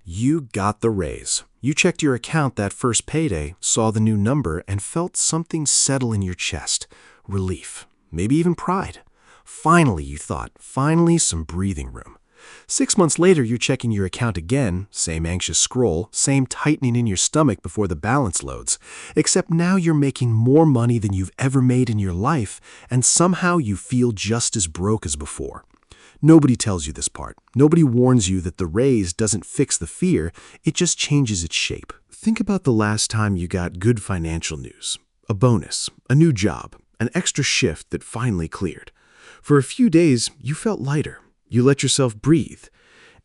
You got the raise. You checked your account that first payday, saw the new number, and felt something settle in your chest. Relief. Maybe even pride. Finally, you thought. Finally, some breathing room. 6 months later, you're checking your account again, same anxious scroll, same tightening in your stomach before the balance loads, except now you're making more money than you've ever made in your life, and somehow you feel just as broke as before. Nobody tells you this part. Nobody warns you that the raise doesn't fix the fear, it just changes its shape. Think about the last time you got good financial news. A bonus, a new job, an extra shift that finally cleared. For a few days, you felt lighter. You let yourself breathe.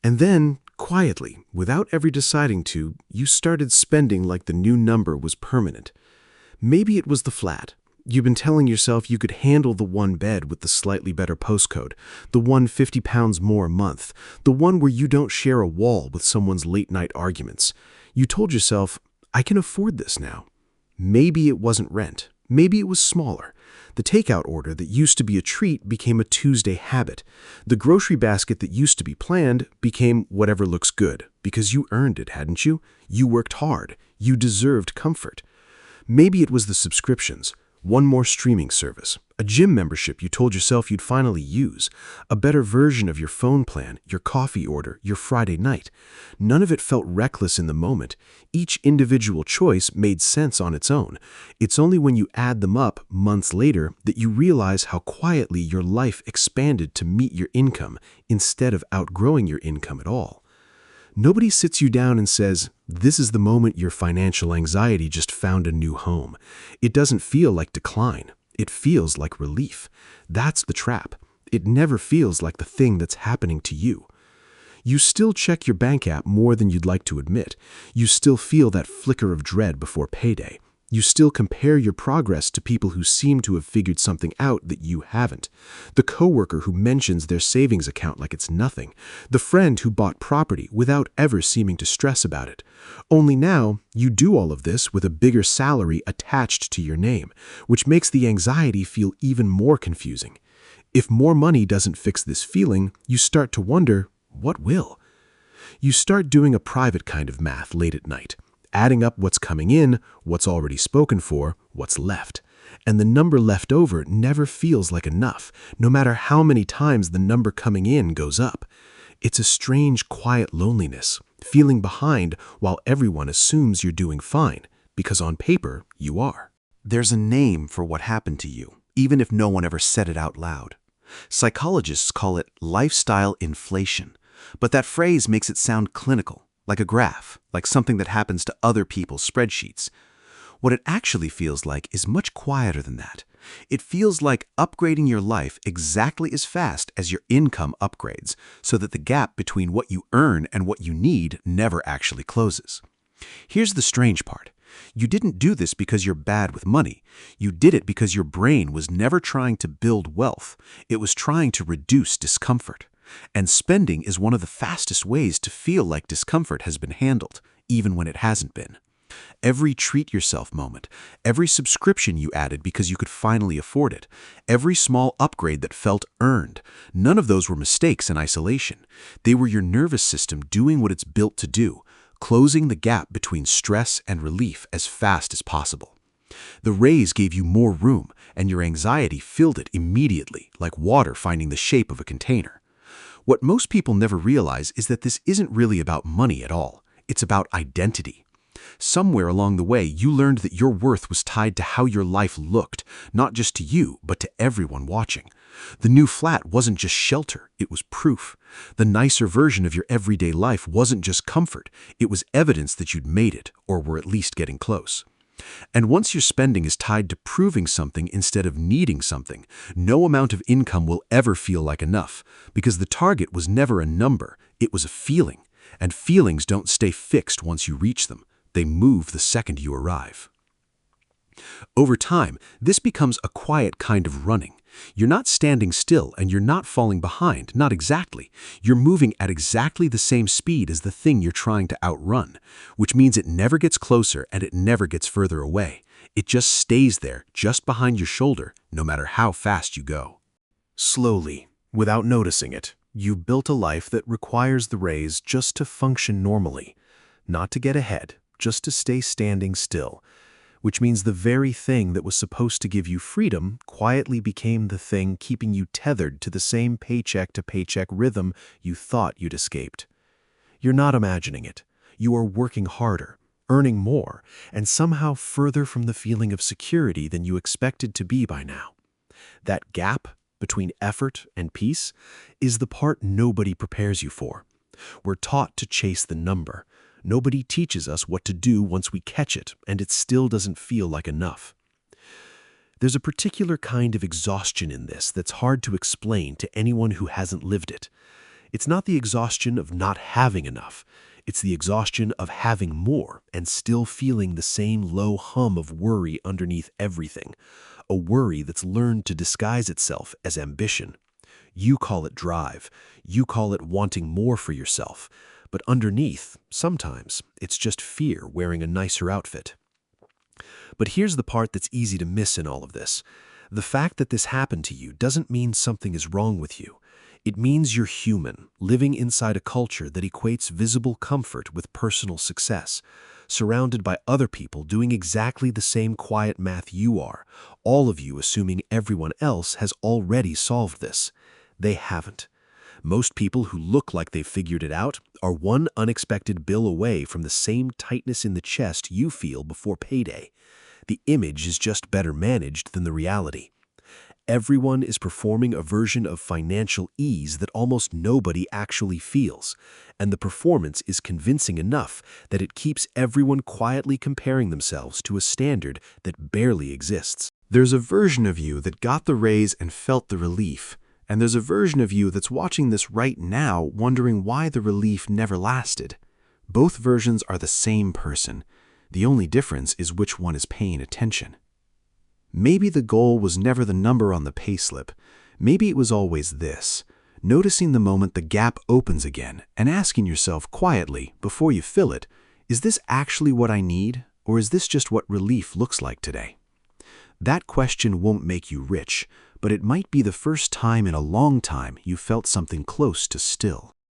And then, quietly, without ever deciding to, you started spending like the new number was permanent. Maybe it was the flat. You've been telling yourself you could handle the one bed with the slightly better postcode, the one 50 pounds more a month, the one where you don't share a wall with someone's late-night arguments. You told yourself, I can afford this now. Maybe it wasn't rent. Maybe it was smaller. The takeout order that used to be a treat became a Tuesday habit. The grocery basket that used to be planned became whatever looks good, because you earned it, hadn't you? You worked hard. You deserved comfort. Maybe it was the subscriptions. One more streaming service, a gym membership you told yourself you'd finally use, a better version of your phone plan, your coffee order, your Friday night. None of it felt reckless in the moment. Each individual choice made sense on its own. It's only when you add them up months later that you realize how quietly your life expanded to meet your income instead of outgrowing your income at all. Nobody sits you down and says, this is the moment your financial anxiety just found a new home. It doesn't feel like decline. It feels like relief. That's the trap. It never feels like the thing that's happening to you. You still check your bank app more than you'd like to admit. You still feel that flicker of dread before payday. You still compare your progress to people who seem to have figured something out that you haven't. The coworker who mentions their savings account like it's nothing. The friend who bought property without ever seeming to stress about it. Only now, you do all of this with a bigger salary attached to your name, which makes the anxiety feel even more confusing. If more money doesn't fix this feeling, you start to wonder, what will? You start doing a private kind of math late at night. Adding up what's coming in, what's already spoken for, what's left. And the number left over never feels like enough, no matter how many times the number coming in goes up. It's a strange, quiet loneliness, feeling behind while everyone assumes you're doing fine, because on paper, you are. There's a name for what happened to you, even if no one ever said it out loud. Psychologists call it lifestyle inflation, but that phrase makes it sound clinical. Like a graph, like something that happens to other people's spreadsheets. What it actually feels like is much quieter than that. It feels like upgrading your life exactly as fast as your income upgrades, so that the gap between what you earn and what you need never actually closes. Here's the strange part. You didn't do this because you're bad with money. You did it because your brain was never trying to build wealth. It was trying to reduce discomfort. And spending is one of the fastest ways to feel like discomfort has been handled, even when it hasn't been. Every treat yourself moment, every subscription you added because you could finally afford it, every small upgrade that felt earned, none of those were mistakes in isolation. They were your nervous system doing what it's built to do, closing the gap between stress and relief as fast as possible. The raise gave you more room, and your anxiety filled it immediately, like water finding the shape of a container. What most people never realize is that this isn't really about money at all. It's about identity. Somewhere along the way, you learned that your worth was tied to how your life looked, not just to you, but to everyone watching. The new flat wasn't just shelter, it was proof. The nicer version of your everyday life wasn't just comfort, it was evidence that you'd made it, or were at least getting close. And once your spending is tied to proving something instead of needing something, no amount of income will ever feel like enough, because the target was never a number, it was a feeling. And feelings don't stay fixed once you reach them. They move the second you arrive. Over time, this becomes a quiet kind of running. You're not standing still and you're not falling behind, not exactly. You're moving at exactly the same speed as the thing you're trying to outrun, which means it never gets closer and it never gets further away. It just stays there, just behind your shoulder, no matter how fast you go. Slowly, without noticing it, You've built a life that requires the raise just to function normally, not to get ahead, just to stay standing still, which means the very thing that was supposed to give you freedom quietly became the thing keeping you tethered to the same paycheck-to-paycheck rhythm you thought you'd escaped. You're not imagining it. You are working harder, earning more, and somehow further from the feeling of security than you expected to be by now. That gap between effort and peace is the part nobody prepares you for. We're taught to chase the number. Nobody teaches us what to do once we catch it, and it still doesn't feel like enough. There's a particular kind of exhaustion in this that's hard to explain to anyone who hasn't lived it. It's not the exhaustion of not having enough. It's the exhaustion of having more and still feeling the same low hum of worry underneath everything, a worry that's learned to disguise itself as ambition. You call it drive. You call it wanting more for yourself. But underneath, sometimes, it's just fear wearing a nicer outfit. But here's the part that's easy to miss in all of this. The fact that this happened to you doesn't mean something is wrong with you. It means you're human, living inside a culture that equates visible comfort with personal success, surrounded by other people doing exactly the same quiet math you are, all of you assuming everyone else has already solved this. They haven't. Most people who look like they've figured it out are one unexpected bill away from the same tightness in the chest you feel before payday. The image is just better managed than the reality. Everyone is performing a version of financial ease that almost nobody actually feels, and the performance is convincing enough that it keeps everyone quietly comparing themselves to a standard that barely exists. There's a version of you that got the raise and felt the relief, and there's a version of you that's watching this right now wondering why the relief never lasted. Both versions are the same person. The only difference is which one is paying attention. Maybe the goal was never the number on the payslip. Maybe it was always this: noticing the moment the gap opens again and asking yourself quietly, before you fill it, is this actually what I need, or is this just what relief looks like today? That question won't make you rich, but it might be the first time in a long time you felt something close to still.